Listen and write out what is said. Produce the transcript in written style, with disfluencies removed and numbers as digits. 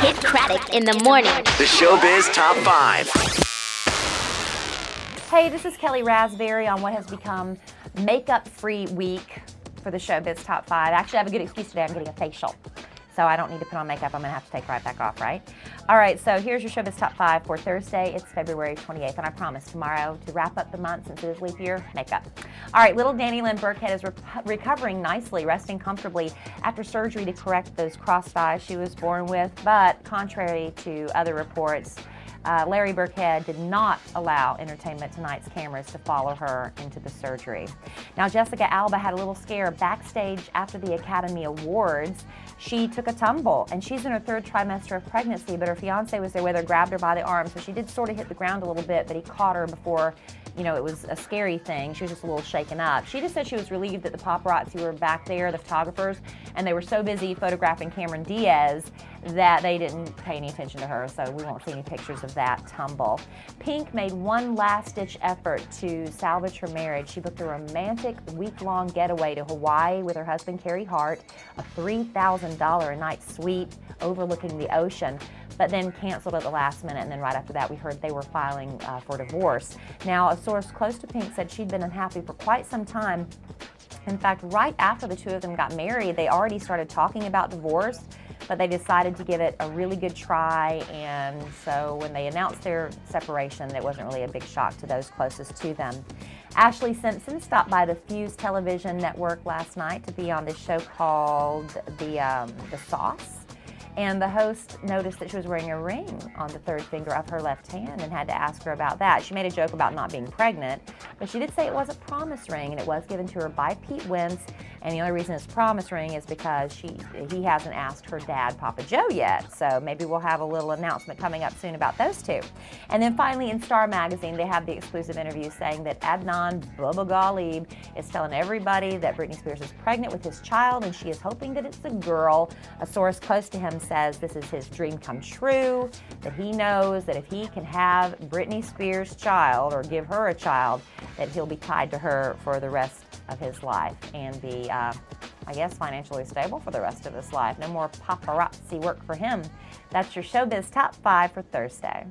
Kid Craddock in the morning. The Showbiz Top 5. Hey, this is Kelly Raspberry on what has become makeup-free week for the Showbiz Top 5. Actually, I have a good excuse today. I'm getting a facial, so I don't need to put on makeup. I'm going to have to take right back off, right? All right, so here's your Showbiz Top 5 for Thursday. It's February 28th, and I promise tomorrow, to wrap up the month since it is leap year, makeup. All right, little Danny Lynn Burkhead is recovering nicely, resting comfortably after surgery to correct those crossed eyes she was born with, but contrary to other reports, Larry Burkhead did not allow Entertainment Tonight's cameras to follow her into the surgery. Now, Jessica Alba had a little scare backstage after the Academy Awards. She took a tumble, and she's in her third trimester of pregnancy, but her fiance was there with her, grabbed her by the arm, so she did sort of hit the ground a little bit, but he caught her before, you know, it was a scary thing. She was just a little shaken up. She just said she was relieved that the paparazzi were back there, the photographers, and they were so busy photographing Cameron Diaz that they didn't pay any attention to her, so we won't see any pictures of that tumble. Pink made one last-ditch effort to salvage her marriage. She booked a romantic week-long getaway to Hawaii with her husband, Carey Hart, a $3,000 a night suite overlooking the ocean, but then canceled at the last minute, and then right after that we heard they were filing for divorce. Now, a source close to Pink said she'd been unhappy for quite some time. In fact, right after the two of them got married, they already started talking about divorce, but they decided to give it a really good try, and so when they announced their separation, it wasn't really a big shock to those closest to them. Ashley Simpson stopped by the Fuse television network last night to be on this show called The Sauce. And the host noticed that she was wearing a ring on the third finger of her left hand and had to ask her about that. She made a joke about not being pregnant, but she did say it was a promise ring, and it was given to her by Pete Wentz. And the only reason it's a promise ring is because he hasn't asked her dad, Papa Joe, yet. So maybe we'll have a little announcement coming up soon about those two. And then finally, in Star Magazine, they have the exclusive interview saying that Adnan Bubba Ghalib is telling everybody that Britney Spears is pregnant with his child, and she is hoping that it's a girl. A source close to him says this is his dream come true, that he knows that if he can have Britney Spears' child or give her a child, that he'll be tied to her for the rest of his life and be, I guess, financially stable for the rest of his life. No more paparazzi work for him. That's your Showbiz Top 5 for Thursday.